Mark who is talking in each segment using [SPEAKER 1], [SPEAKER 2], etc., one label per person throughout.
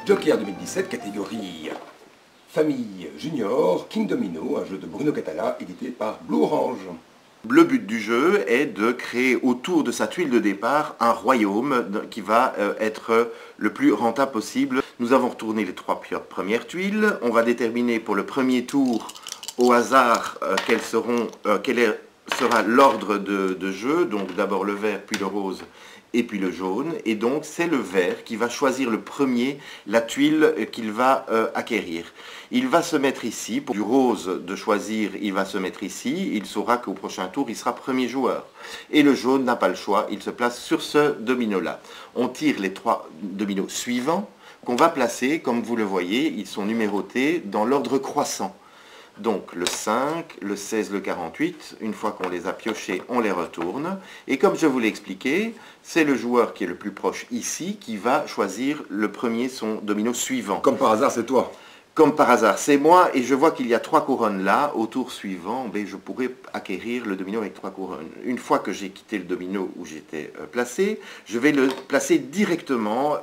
[SPEAKER 1] Joker 2017, catégorie famille junior, King Domino, un jeu de Bruno Catala, édité par Blue Orange.
[SPEAKER 2] Le but du jeu est de créer autour de sa tuile de départ un royaume qui va être le plus rentable possible. Nous avons retourné les trois premières tuiles. On va déterminer pour le premier tour au hasard quel sera l'ordre de jeu. Donc d'abord le vert, puis le rose et puis le jaune. Et donc c'est le vert qui va choisir le premier la tuile qu'il va acquérir. Il va se mettre ici. Pour du rose de choisir, il va se mettre ici. Il saura qu'au prochain tour, il sera premier joueur. Et le jaune n'a pas le choix. Il se place sur ce domino-là. On tire les trois dominos suivants qu'on va placer. Comme vous le voyez, ils sont numérotés dans l'ordre croissant. Donc le 5, le 16, le 48, une fois qu'on les a piochés, on les retourne. Et comme je vous l'ai expliqué, c'est le joueur qui est le plus proche ici qui va choisir le premier son domino suivant.
[SPEAKER 1] Comme par hasard, c'est toi.
[SPEAKER 2] Comme par hasard, c'est moi, et je vois qu'il y a 3 couronnes là. Au tour suivant, je pourrais acquérir le domino avec 3 couronnes. Une fois que j'ai quitté le domino où j'étais placé, je vais le placer directement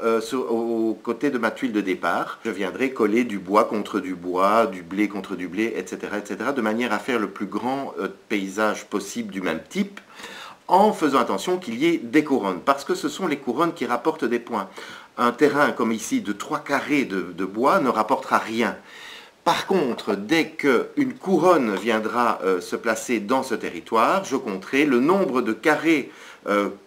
[SPEAKER 2] au côté de ma tuile de départ. Je viendrai coller du bois contre du bois, du blé contre du blé, etc., de manière à faire le plus grand paysage possible du même type, en faisant attention qu'il y ait des couronnes, parce que ce sont les couronnes qui rapportent des points. Un terrain comme ici de 3 carrés de bois ne rapportera rien. Par contre, dès qu'une couronne viendra se placer dans ce territoire, je compterai le nombre de carrés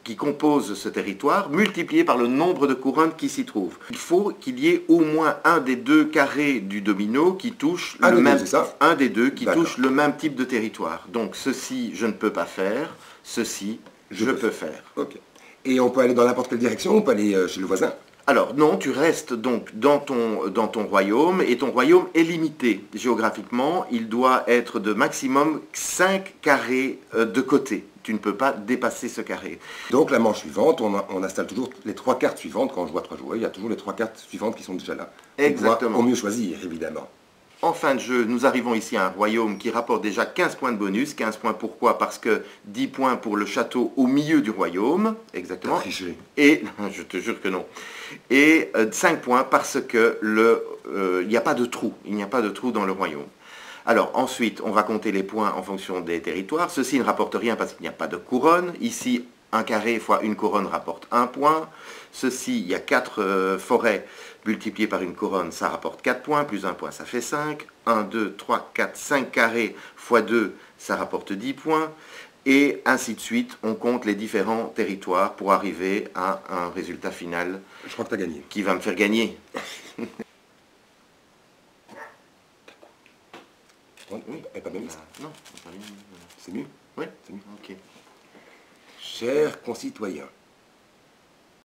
[SPEAKER 2] qui composent ce territoire multiplié par le nombre de couronnes qui s'y trouvent. Il faut qu'il y ait au moins un des 2 carrés du domino qui touche le même type de territoire. Donc ceci, je ne peux pas faire. Ceci, je peux faire.
[SPEAKER 1] Ok. Et on peut aller dans n'importe quelle direction, on peut aller chez le voisin?
[SPEAKER 2] Alors non, tu restes donc dans ton royaume, et ton royaume est limité. Géographiquement, il doit être de maximum 5 carrés de côté. Tu ne peux pas dépasser ce carré.
[SPEAKER 1] Donc la manche suivante, on installe toujours les 3 cartes suivantes. Quand je vois 3 joueurs, il y a toujours les 3 cartes suivantes qui sont déjà là.
[SPEAKER 2] Exactement.
[SPEAKER 1] Pour mieux choisir, évidemment.
[SPEAKER 2] En fin de jeu, nous arrivons ici à un royaume qui rapporte déjà 15 points de bonus. 15 points pourquoi? Parce que 10 points pour le château au milieu du royaume. Exactement.
[SPEAKER 1] T'as triché.
[SPEAKER 2] Et, je te jure que non. Et 5 points parce que il n'y a pas de trou. Il n'y a pas de trou dans le royaume. Alors ensuite, on va compter les points en fonction des territoires. Ceci ne rapporte rien parce qu'il n'y a pas de couronne. Ici, un carré fois une couronne rapporte 1 point. Ceci, il y a 4 forêts multipliées par une couronne, ça rapporte 4 points, plus 1 point, ça fait 5. 1, 2, 3, 4, 5 carrés fois 2, ça rapporte 10 points. Et ainsi de suite, on compte les différents territoires pour arriver à un résultat final.
[SPEAKER 1] Je crois que tu as gagné.
[SPEAKER 2] Qui va me faire gagner.
[SPEAKER 1] Oui, elle n'est pas bien.
[SPEAKER 2] Non,
[SPEAKER 1] c'est mieux.
[SPEAKER 2] Oui,
[SPEAKER 1] c'est mieux.
[SPEAKER 2] ok.
[SPEAKER 1] Chers concitoyens,